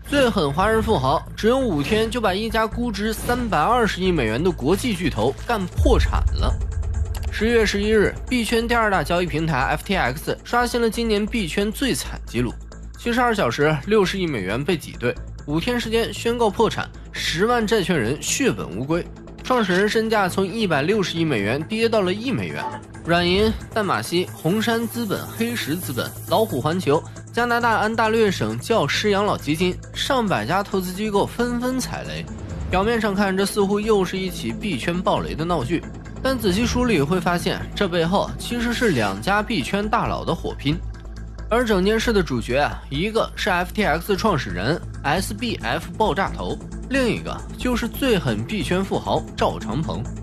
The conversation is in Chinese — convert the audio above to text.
最狠华人富豪只用5天就把一家估值320亿美元的国际巨头干破产了。10月11日，币圈第2大交易平台 FTX 刷新了今年币圈最惨纪录，72小时60亿美元被挤兑，5天时间宣告破产，10万债权人血本无归，创始人身价从160亿美元跌到了1亿美元。软银、淡马锡、红杉资本、黑石资本、老虎环球、加拿大安大略省教师养老基金，上百家投资机构纷纷踩雷。表面上看，这似乎又是一起币圈暴雷的闹剧，但仔细梳理会发现，这背后其实是2家币圈大佬的火拼。而整件事的主角一个是 FTX 创始人 SBF 爆炸头，另一个就是最狠币圈富豪赵长鹏。